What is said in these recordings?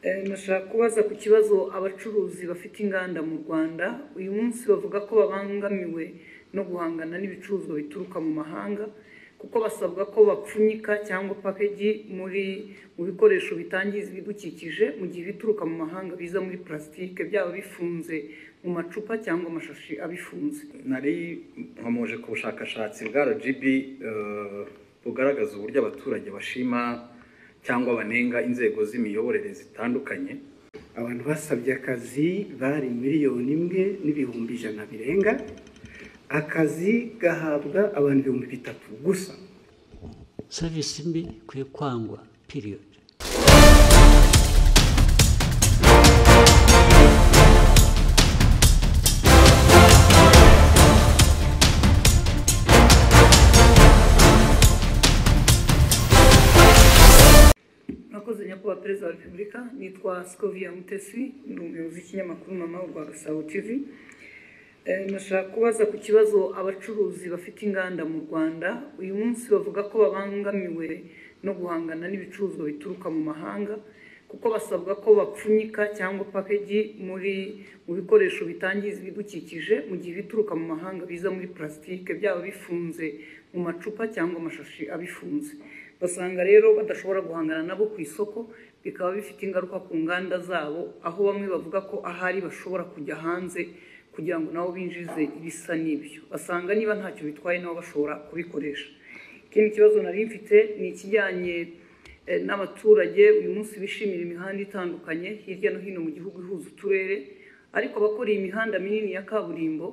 nashaka kubaza ku kibazo abacuruzi bafite inganda mu Rwanda uyu munsi bavuga ko babangamiwe no guhangana n'ibicuruzwa bituruka mu mahanga kuko basabwa ko bapfunyika cyangwa package mu bikoresho bitangiza ibidukikije mu gihe bituruka mu mahanga biza muri plastique byaba bifunze mu macupa cyangwa amashashi abifunze. Nari nkomoje ku bushakashatsi bwa RGB bugaragaza uburyo abaturage bashima cyangwa banenga inzego z'imiyoborere zitandukanye. Abantu basabye akazi bari 1,100,000 birenga, akazi gahabwa abantu 3,000 gusa. Service mbi kwiye kwangwa period. Nakoze nyakubahwa Perezida wa Repubulika, nitwa Scovia Mutesi, ni umuyobozi w'ikinyamakuru Mama wa Gasabo TV. Nashaka kubaza ku kibazo abacuruzi bafite inganda mu Rwanda uyu munsi bavuga ko babangamiwe no guhangana n'ibicuruzwa bituruka mu mahanga kuko basabwa ko bapfunyika cyangwa package mu bikoresho bitangiza ibidukikije mu gihe bituruka mu mahanga biza muri plastique byaba bifunze mu macupa cyangwa amashashi abifunze. Basanga rero badashobora guhangana nabo ku isoko, bikaba bifite ingaruka ku nganda zabo, aho bamwe bavuga ko ahari bashobora kujya hanze kugira ngo nabo binjize ibisa n'ibyo. Basanga niba ntacyo bitwaye nabo bashobora kubikoresha. Ikindi kibazo nari mfite ni ikijyanye n'abaturage uyu munsi bishimira imihanda itandukanye hirya no hino mu gihugu ihuza uturere, ariko abakora iyi mihanda minini ya kaburimbo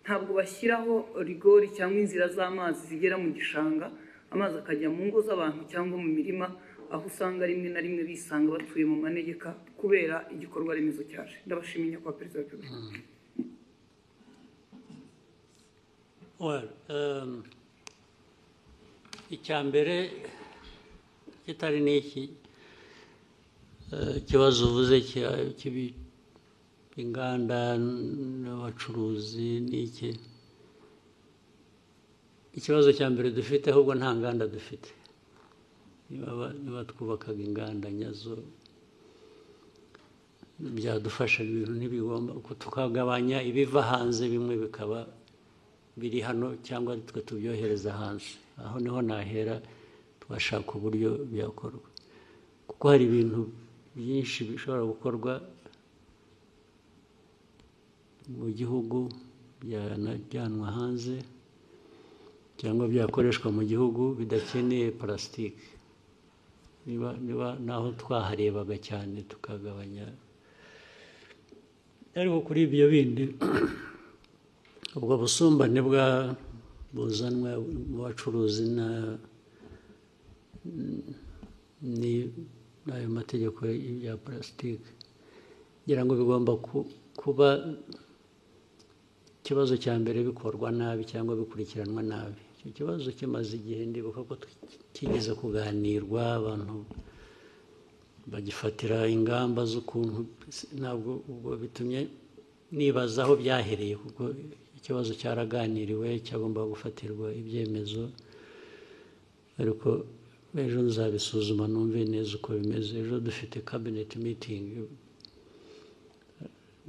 ntabwo bashyiraho rigori cyangwa inzira z'amazi zigera mu gishanga, amazi akajya mu ngo z'abantu cyangwa mu mirima, aho usanga rimwe na rimwe bisanga batuye mu manegeka kubera igikorwa remezo cyaje. Ndabashimiye nyakubahwa Perezida wa Repubulika. Well, icyambere kitari n'iki kibazo uvuze kibi inganda n'abacuruzi n'iki. Ikibazo cya mbere dufite ahubwo nta nganda dufite. Niba twubakaga inganda nyazo byadufasha ibintu ntibigomba tukagabanya ibiva hanze bimwe bikaba biri hano cyangwa twe tubyohereza hanze. Aho niho nahera twashaka uburyo byakorwa kuko hari ibintu byinshi bishobora gukorwa mu gihugu byanajyanwa hanze cyangwa byakoreshwa mu gihugu bidakeneye plastique. Niba naho twaharebaga cyane tukagabanya, ariko kuri ibyo bindi ubwo busumbane buzanwa mu bacuruzi n'ayo mategeko ya plastique ngira ngo bigomba kuba ikibazo cya mbere bikorwa nabi cyangwa bikurikiranwa nabi. Icyo kibazo kimaze igihe ndibuka ko kigeze kuganirwa, abantu bagifatira ingamba z'ukuntu, ntabwo ubwo bitumye nibaza aho byahereye kuko ikibazo cyaraganiriwe cyagomba gufatirwa ibyemezo, ariko ejo nzabisuzuma numve neza uko bimeze. Ejo dufite cabinet meeting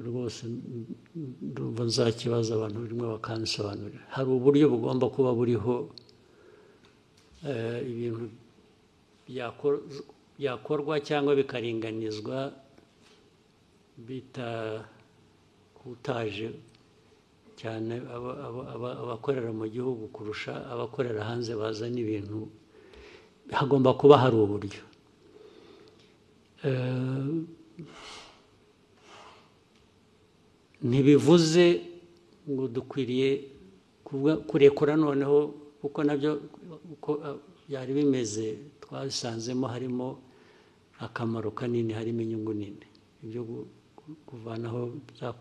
rwose, ndumva nzakibaza abantu birimo bakansobanurira. Hari uburyo bugomba kuba buriho ibintu byakorwa cyangwa bikaringanizwa bitakutaje cyane abakorera mu gihugu kurusha abakorera hanze bazana ibintu. Hagomba kuba hari uburyo. Ntibivuze ngo dukwiriye kurekura noneho, kuko nabyo uko byari bimeze twasanzemo harimo akamaro kanini, harimo inyungu nini. Ibyo kuvanaho za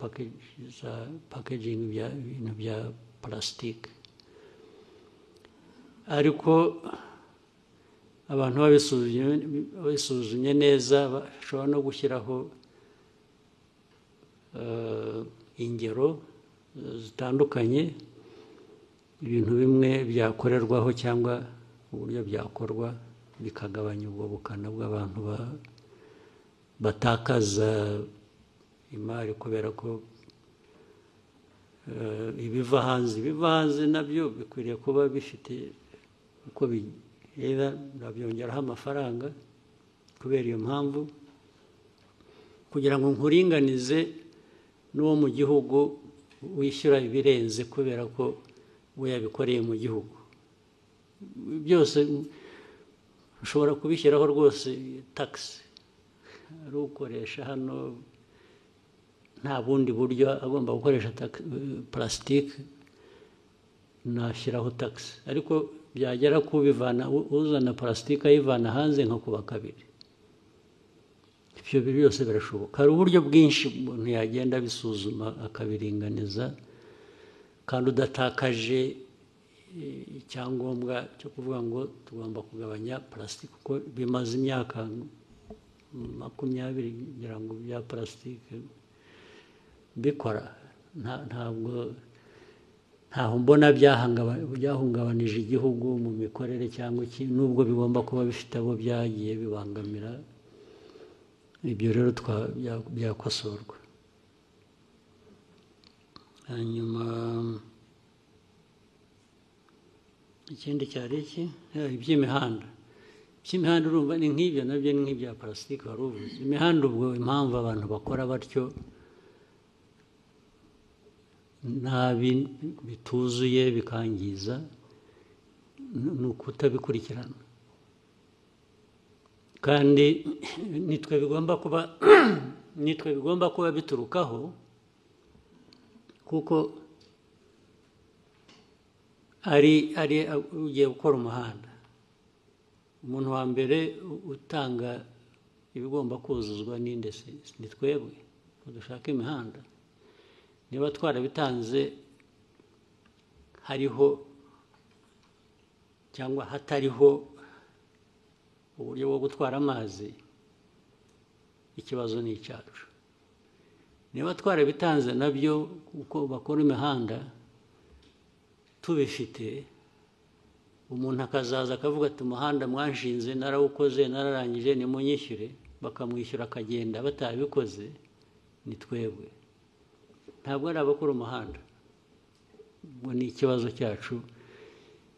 packaging ibintu bya plastique, ariko abantu babisuzumye neza bashobora no gushyiraho ingero zitandukanye, ibintu bimwe byakorerwaho cyangwa uburyo byakorwa bikagabanya ubwo bukana bw'abantu batakaza imari kubera ko ibiva hanze nabyo bikwiriye kuba bifite uko bihera nabyongeraho amafaranga kubera iyo mpamvu kugira ngo nkuringanize n'uwo mu gihugu wishyura ibirenze kubera ko we yabikoreye mu gihugu byose ushobora kubishyiraho rwose tax ari ukoresha hano nta bundi buryo agomba gukoresha plastique nashyiraho tax ariko byagera kubivana uzana plastique ayivana hanze nko kuba kabiri ibyo byose birashoboka hari uburyo bwinshi umuntu yagenda bisuzuma akabiringaniza kandi udatakaje icyangombwa cyo kuvuga ngo tugomba kugabanya plastique kuko bimaze imyaka 20 ngira ngo bya plastique bikora ntaho mbona byahungabanije igihugu mu mikorere cyangwa iki nubwo bigomba kuba bifite abo byagiye bibangamira ibyo rero byakosorwa hanyuma ikindi cyari iki iby'imihanda urumva ni nk'ibyo nabyo ni nk'ibya plastique wari uvuze imihanda ubwo impamvu abantu bakora batyo nabi bituzuye bikangiza ni ukutabikurikirana kandi nitwe bigomba kuba biturukaho kuko ari ugiye gukora umuhanda umuntu wa mbere utanga ibigomba kuzuzwa n'inde ni twebwe dushaka imihanda niba twarabitanze hariho cyangwa hatariho uburyo bwo gutwara amazi ikibazo ni icyacu niba twarabitanze nabyo uko bakora imihanda tubifite umuntu akazaza akavuga ati umuhanda mwanshinze narawukoze nararangije nimunyishyure bakamwishyura akagenda batabikoze ni twebwe ntabwo ari abakora umuhanda ngo ni ikibazo cyacu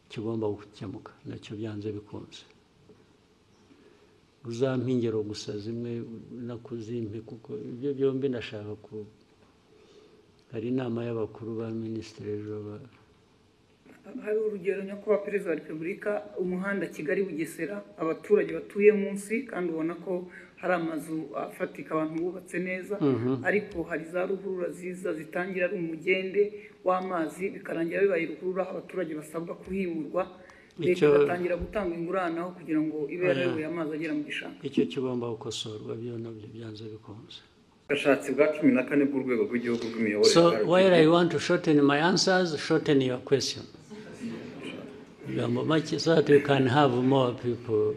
kigomba gukemuka nacyo byanze bikunze uzampa ingero gusa zimwe nakuzimpe kuko ibyo byombi ndashaka ko hari inama y'abakuru ba minisitiri ejo hari urugero nyakubahwa perezida wa repubulika umuhanda Kigali Bugesera abaturage batuye munsi kandi ubona ko hari amazu afatika abantu bubatse neza ariko hari za ruhurura ziza zitangira ari umugende w'amazi bikarangira bibaye ruhurura abaturage basabwa kuhimurwa leta igatangira gutanga ingurane aho kugira ngo ibe yarayoboye amazi agera mu gishanga icyo kigomba gukosorwa byo nabyo byanze bikunze ubushakashatsi bwa 14 bw'urwego rw'igihugu rw'imiyoborere so while I want to shorten my answers shorten your question so that we can have more people.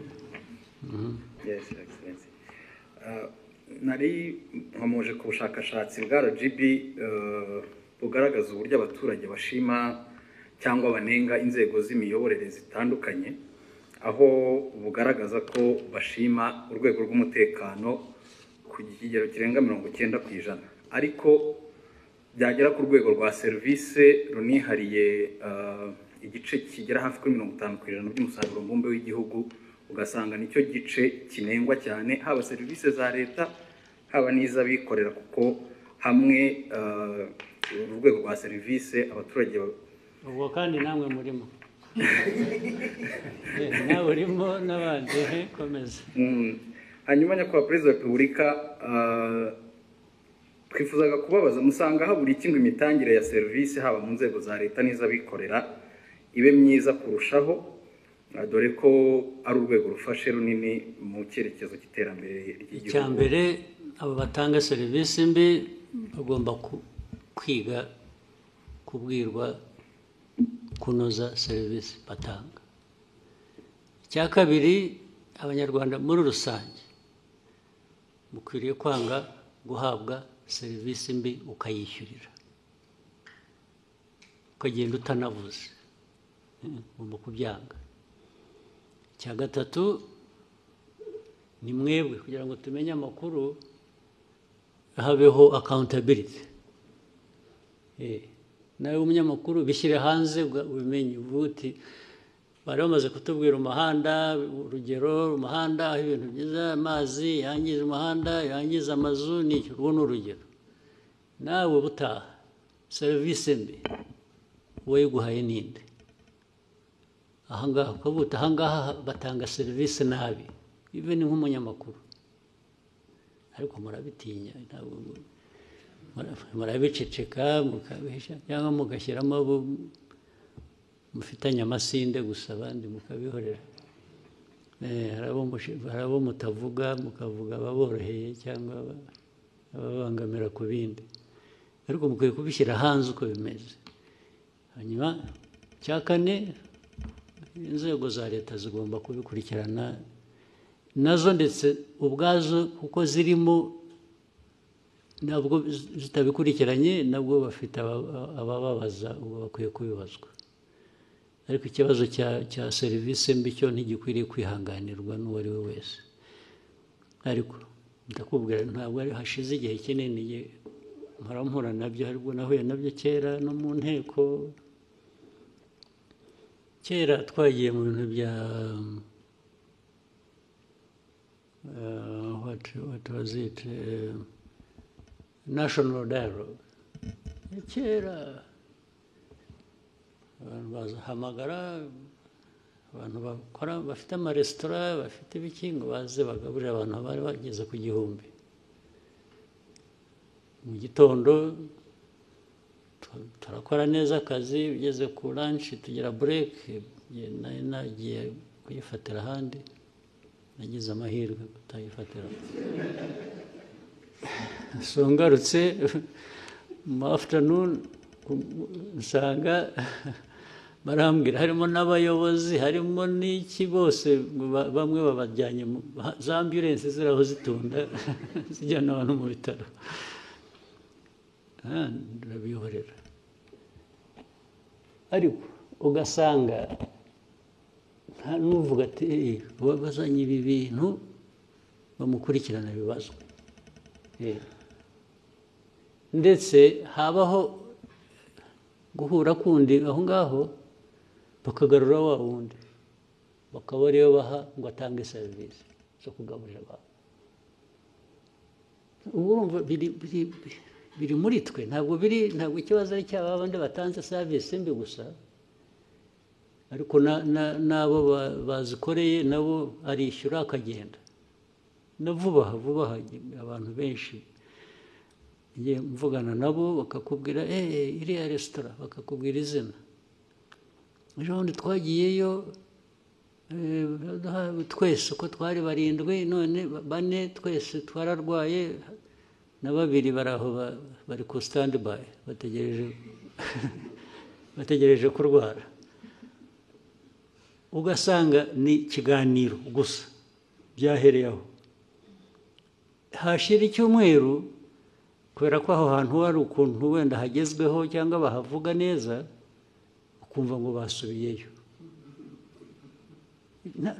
Yes, Excellency. Nari nkomoje ku bushakashatsi bwa RGB bugaragaza uburyo abaturage bashima cyangwa banenga inzego z'imiyoborere zitandukanye aho bugaragaza ko bashima urwego rw'umutekano ku kigero kirenga 90% ariko byagera ku rwego rwa service runihariye igice kigera hafi kuri 50% by'umusaruro mbumbe w'igihugu ugasanga nicyo gice kinengwa cyane haba serivisi za leta haba n'iz'abikorera kuko hamwe urwego rwa serivisi abaturage ubwo kandi namwe murimo nawe urimo n'abandi komeza hanyuma nyakubahwa perezida wa repubulika twifuzaga kubabaza musanga habura iki ngo imitangire ya serivisi haba mu nzego za leta n'iz'abikorera ibe myiza kurushaho dore ko ari urwego rufashe runini mu cyerekezo cy'iterambere ry'igihugu icya mbere abo batanga serivisi mbi bagomba kwiga kubwirwa kunoza serivisi batanga icya kabiri abanyarwanda muri rusange mukwiriye kwanga guhabwa serivisi mbi ukayishyurira ukagenda utanavuze ugomba kubyanga icya gatatu ni mwebwe kugira ngo tumenye amakuru habeho accountability. Nawe umunyamakuru bishyire hanze ubimenye ubuti bari bamaze kutubwira umuhanda, urugero umuhanda aho ibintu byiza, amazi yangiza umuhanda, yangiza amazu, ni urwo ni urugero. Nawe butaha serivisi mbi wayiguhaye ninde? Ahangaha ukavuta ahangaha batanga serivisi nabi, even nk'umunyamakuru, ariko murabitinya, murabiceceka mukabihisha cyangwa mugashyiramo abo mufitanye amasinde gusa abandi mukabihorera. Hari abo mutavuga mukavuga ababoroheye cyangwa ababangamira ku bindi, ariko mukwiye kubishyira hanze uko bimeze. Hanyuma cya kane, inzego za leta zigomba kubikurikirana nazo ndetse ubwazo kuko zirimo, ntabwo zitabikurikiranye nabwo bafite abababaza, ubwo bakwiye kubibazwa. Ariko ikibazo cya serivisi mbi cyo ntigikwiriye kwihanganirwa n'uwo ari we wese. Ariko ndakubwira ntabwo ari hashize igihe kinini mpora nabyo, aribwo nahuye nabyo kera no mu nteko. Kera twagiye mu bintu bya what was it, national dialogue. Kera abantu bazahamagara abantu bakora bafite amaresitora bafite ibiki ngo baze bagaburira abantu bari bageze ku 1000 mu gitondo. Turakora neza akazi, ugeze ku lunch tugira break, nagiye kuyifatira ahandi, nagize amahirwe kutayifatira. So ngarutse mu afternoon usanga barambwira harimo n'abayobozi, harimo n'iki, bose bamwe babajyanye za ambulance ziraho zitunda zijyana abantu mu bitaro. Ndabihorera. Ariko ugasanga nta n'uvuga ati bazanye ibi bintu bamukurikirana bibazwa. Ndetse habaho guhura kundi aho ngaho bakagarura wa wundi bakaba ariyo baha ngo atange serivisi zo kugaburira abantu. Urumva biri muri twe, ntabwo ikibazo ari cyaba abandi batanze serivisi mbi gusa, ariko nabo bazikoreye nabo arishyura akagenda na vuba abantu benshi. Ngiye mvugana nabo bakakubwira iriya resitora, bakakubwira izina. Ejo bundi twagiyeyo twese uko twari 7, none 4 twese twararwaye na 2 baraho bari ku standby bategereje kurwara. Ugasanga ni kiganiro gusa byahereyeho. Hashira icyumweru kubera ko aho hantu hari ukuntu wenda hagezweho cyangwa bahavuga neza, ukumva ngo basubiyeyo.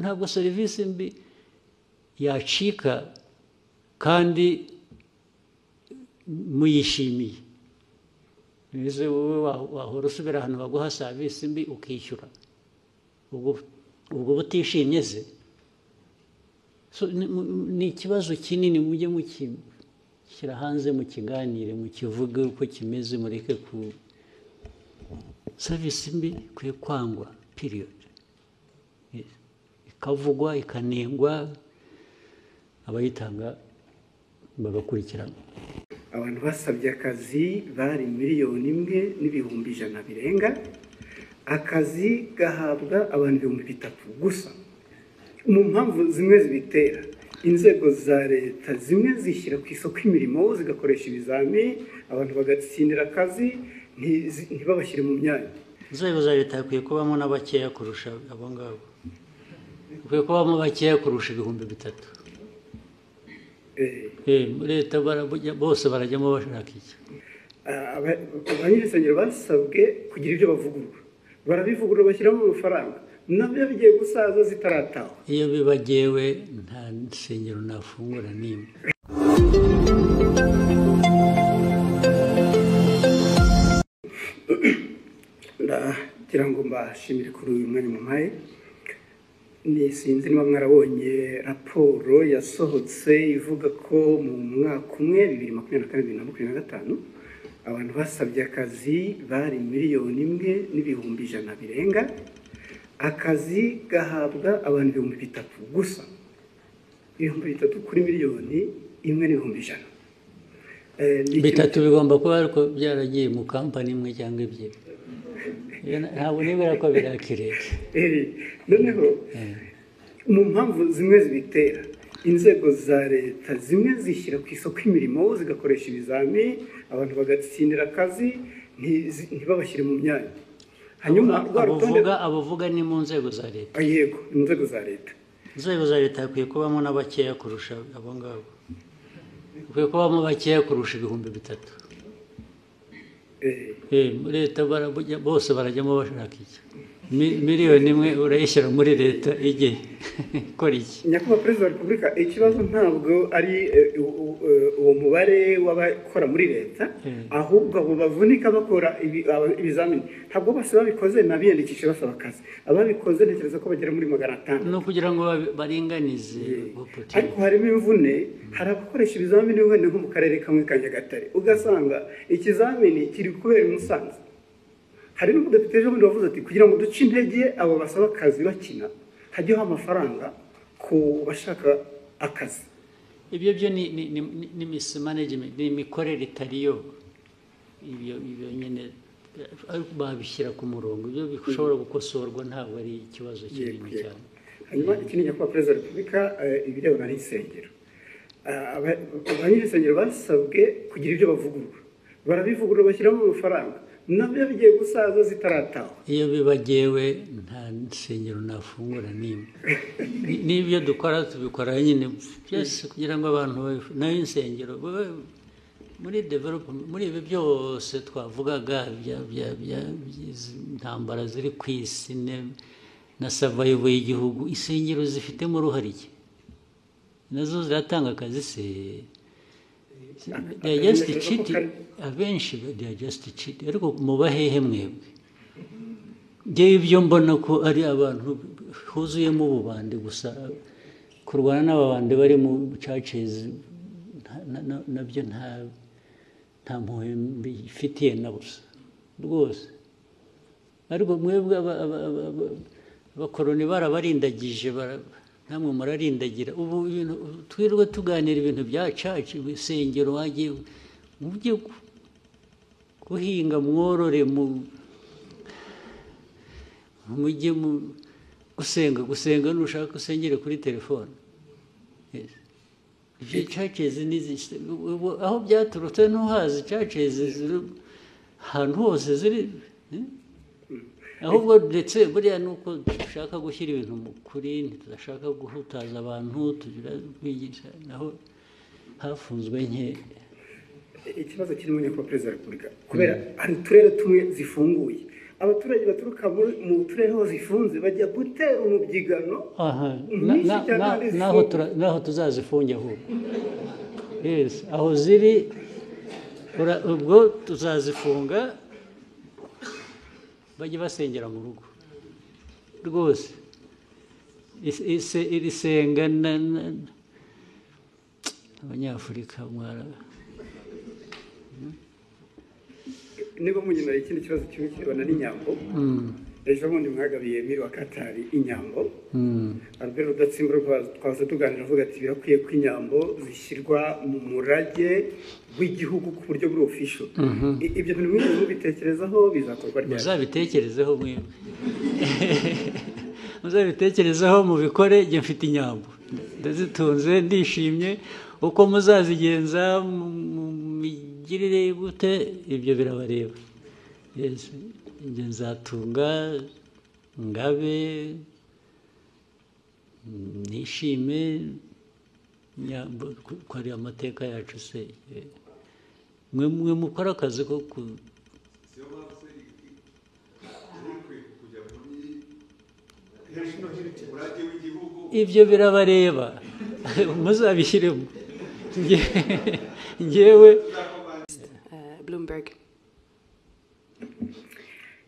Ntabwo serivisi mbi yacika kandi muyishimiye. Nize wowe wahora usubira ahantu baguha serivisi mbi ukishyura, ubwo butishimye se. Ni ikibazo kinini, mujye mukishyira hanze, mukiganire, mukivuge uko kimeze, mureke ku serivisi mbi kwiye kwangwa period. Ikavugwa ikanengwa, abayitanga bagakurikirana. Abantu basabye akazi bari 1,100,000 birenga. Akazi gahabwa abantu 3,000 gusa. Mu mpamvu zimwe zibitera, inzego za leta zimwe zishyira ku isoko imirimo zigakoresha ibizami, abantu bagatsindira akazi ntibabashyire mu myanya. Inzego za leta hakwiye kubamo n'abakeya kurusha abo ngabo. Hakwiye kubamo bakeya kurusha 3,000. Leta bose barajyamo bashaka iki. Abanyesengero basabwe kugira ibyo bavugurura, barabivugurura bashyiramo amafaranga, nabyo bigiye gusaza zitarataha. iyo bibagewe nta nsengero nafungura n'imwe. ndagira ngo mbashimire kuri uyu mwanya mumpaye. Ni sinzi niba mwarabonye raporo yasohotse ivuga ko mu mwaka umwe 2024-2025 abantu basabye akazi bari 1,100,000 birenga. Akazi gahabwa abantu 3,000 gusa, 3,000 kuri 1,100,000. Bitatu bigomba kuba ariko byaragiye mu kampani imwe cyangwa ebyiri. Ntabwo nibera ko birakireka. Noneho mu mpamvu zimwe zibitera, inzego za leta zimwe zishyira ku isoko imirimo zigakoresha ibizami, abantu bagatsindira akazi ntibabashyire mu myanya. Hanyuma abavuga ni mu nzego za leta. Yego, mu nzego za leta. Inzego za leta hakwiye kubamo n'abakeya kurusha abo ngabo. Hakwiye kubamo bakeya kurusha 3,000. Leta bose barajyamo bashaka iki? 1,000,000 urayishyira muri leta igihe ikora iki? Nyakubahwa Perezida wa Repubulika, ikibazo ntabwo ari uwo mubare w'abakora muri leta, ahubwo abo bavunika bakora ibizamini ntabwo bose babikoze n'abiyandikisha basaba akazi. Ababikoze ntekereza ko bagera muri 500. No kugira ngo baringanize. Ariko harimo imvune, hari abakoresha ibizamini wenda nko mu karere kamwe ka Nyagatare ugasanga ikizamini kiri kubera i Musanze. Hari n'umudepite ejo bundi wavuze ati kugira ngo duce intege abo basaba akazi bakina hajyeho amafaranga ku bashaka akazi. Ibyo byo ni mismanagement, ni imikorere itariyo. Ibyo nyine babishyira ku murongo, ibyo bishobora gukosorwa, ntabwo ari ikibazo kinini cyane. Hanyuma ikindi Nyakubahwa Perezida wa Repubulika, ibirebana n'insengero, abany'insengero basabwe kugira ibyo bavugurura, barabivugurura bashyiramo amafaranga, nabyo bigiye gusaza zitarataha. Iyo bibagewe nta nsengero nafungura n'imwe. N'ibyo dukora tubikora nyine byose kugira ngo abantu nayo insengero muri development, muri ibi byose twavugaga intambara ziri ku isi na survival y'igihugu, insengero zifitemo uruhare iki? Nazo ziratanga akazi se? They are just cheating. Abenshi they are just cheating. Ariko mubahehe mwebwe? Ngewe ibyo mbona ko ari abantu huzuyemo ububande gusa, kurwana n'ababande bari mu churches nabyo nta mpuhwe mbifitiye na busa rwose. Ariko mwebwe abakoroni barabarindagije, namwe murarindagira. Ubu twirwa tuganira ibintu bya church, ibisengero, wagiye mujye guhinga, mworore, mujye gusenga nushaka usengere kuri telefone. Ibyo churches aho byaturutse ntuhazi. Churches ahantu hose ziri, ahubwo ndetse buriya nuko dushaka gushyira ibintu mu kuri, ntitudashaka guhutaza abantu, tugira kwigisha, naho hafunzwe nke. Ikibazo kirimo Nyakubahwa Perezida wa Repubulika, kubera hari uturere tumwe zifunguye, abaturage baturuka mu turere aho zifunze bajya gutera umubyigano. Naho tuzazifunge ahubwo. Yes, aho ziri ubwo tuzazifunga, bajye basengera mu rugo rwose. Iri senga abanyafurika mwara. Niba munyemera ikindi kibazo kimwe kirebana n'inyambo, ejo bundi mwagabiye Emile wa Katari inyambo. Albert Rudatsimburwa twaza tuganira avuga ati birakwiye ko inyambo zishyirwa mu murage w'igihugu ku buryo buri official. Ibyo bintu mwese mubitekerezaho bizakorwa ryari? Muzabitekerezeho mwebwe. Muzabitekerezaho mubikore. Njye mfite inyambo ndazitunze, ndishimye. Uko muzazigenza migirire gute, ibyo birabareba. Yes, njye nzatunga, ngabe, nishime, ko ari amateka yacu se. Mwe mukora akazi ko ibyo birabareba muzabishyiremo njyewe Bloomberg.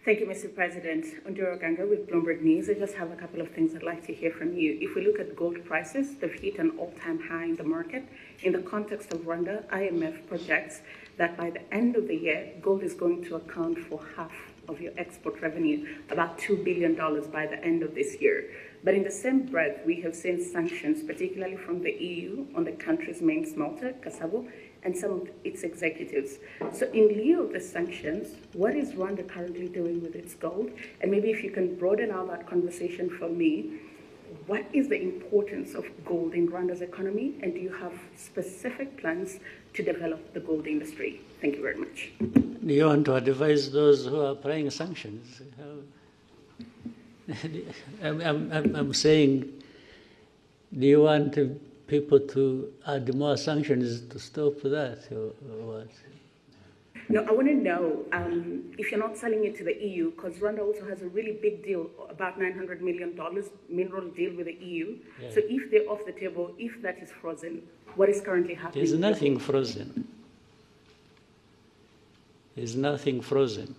Thank you, Mr. President. Onduro Ganga with Bloomberg News. I just have a couple of things I'd like to hear from you. If we look at gold prices, they've hit an all-time high in the market. In the context of Rwanda, IMF projects that by the end of the year, gold is going to account for half of your export revenue, about $2 billion by the end of this year. But in the same breath, we have seen sanctions, particularly from the EU, on the country's main smelter, Kasabo, and some of its executives. So in lieu of the sanctions, what is Rwanda currently doing with its gold? And maybe if you can broaden out that conversation for me, what is the importance of gold in Rwanda's economy? And do you have specific plans to develop the gold industry? Thank you very much. Do you want to advise those who are applying sanctions? I'm saying, do you want people to add more sanctions to stop that, or what? No, I want to know if you're not selling it to the EU, because Rwanda also has a really big deal, about $900 million mineral deal with the EU. Yeah. So if they're off the table, if that is frozen, what is currently happening? There's nothing frozen. There's nothing frozen.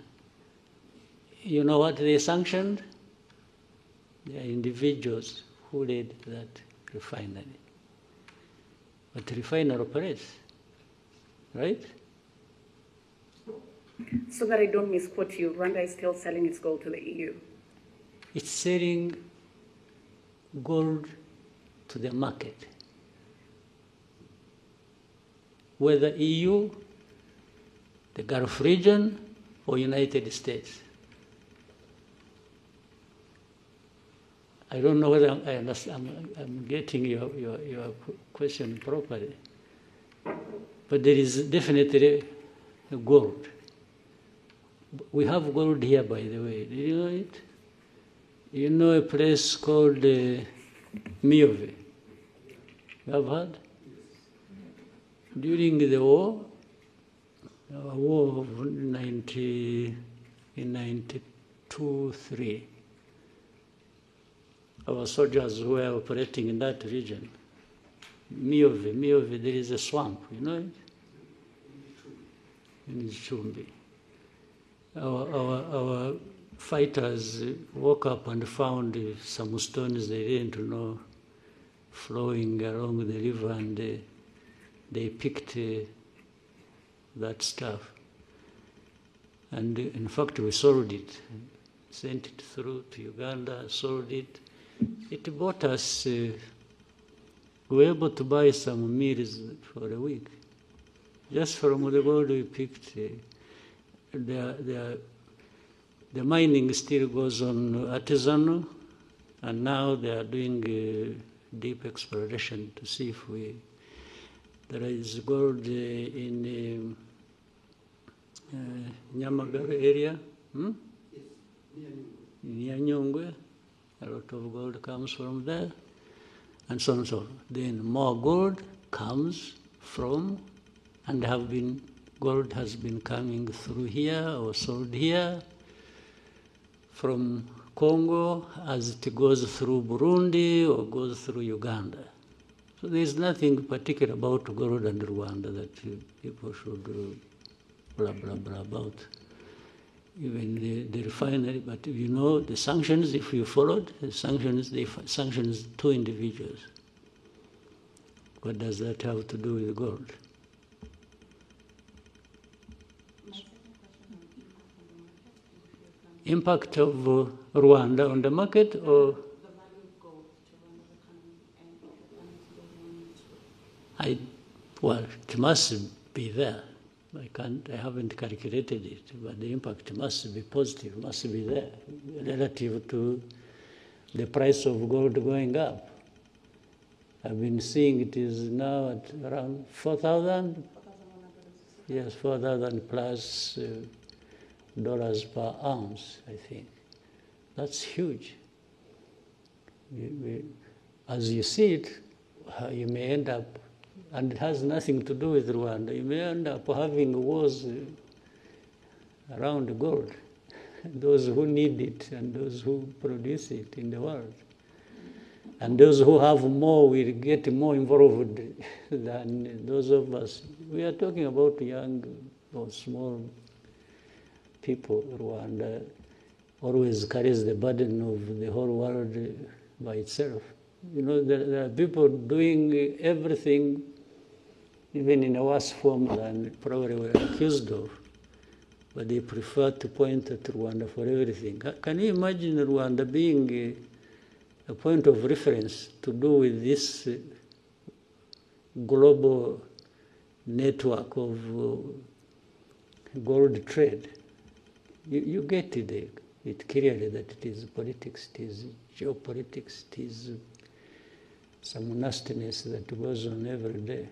You know what they sanctioned? They are individuals who led that refinery. But the refinery operates, right? So that I don't misquote you, Rwanda is still selling its gold to the EU? It's selling gold to the market. Whether EU, the Gulf region, or United States. I don't know whether I understand, I'm getting your question properly. But there is definitely gold. We have gold here, by the way. Do you know it? You know a place called Miove? You have heard? During the war of 1992-3, our soldiers who were operating in that region, Miove, there is a swamp, you know it? In Chumbi. Our fighters woke up and found some stones they didn't know flowing along the river, and they picked that stuff. And in fact, we sold it, sent it through to Uganda, sold it. It bought us, we were able to buy some meals for a week. Just from the gold we picked. The mining still goes on artisanal, and now they are doing deep exploration to see if there is gold in Nyamagabe area, near Nyungwe. A lot of gold comes from there, and so on and so on. Then more gold comes from, and gold has been coming through here or sold here from Congo as it goes through Burundi or goes through Uganda. So there's nothing particular about gold and Rwanda that people should blah, blah, blah about. Even the refinery, but you know the sanctions, if you followed, the sanctions, they sanctions 2 individuals. What does that have to do with gold? Impact of Rwanda on the market, or? Well, it must be there. I haven't calculated it, but the impact must be positive, must be there, relative to the price of gold going up. I've been seeing it is now at around 4,000. Yes, 4,000 plus dollars per ounce, I think. That's huge. As you see it, you may end up, and it has nothing to do with Rwanda, you may end up having wars around gold. those who need it and those who produce it in the world. And those who have more will get more involved than those of us. We are talking about young or small people. Rwanda always carries the burden of the whole world by itself. You know, there are people doing everything, even in a worse form than probably we're accused of, but they prefer to point at Rwanda for everything. Can you imagine Rwanda being a point of reference to do with this global network of gold trade? You get it clearly that it is politics, it is geopolitics, it is some nastiness that goes on every day.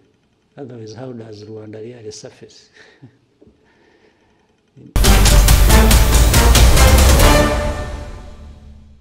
Otherwise, how does Rwanda really surface?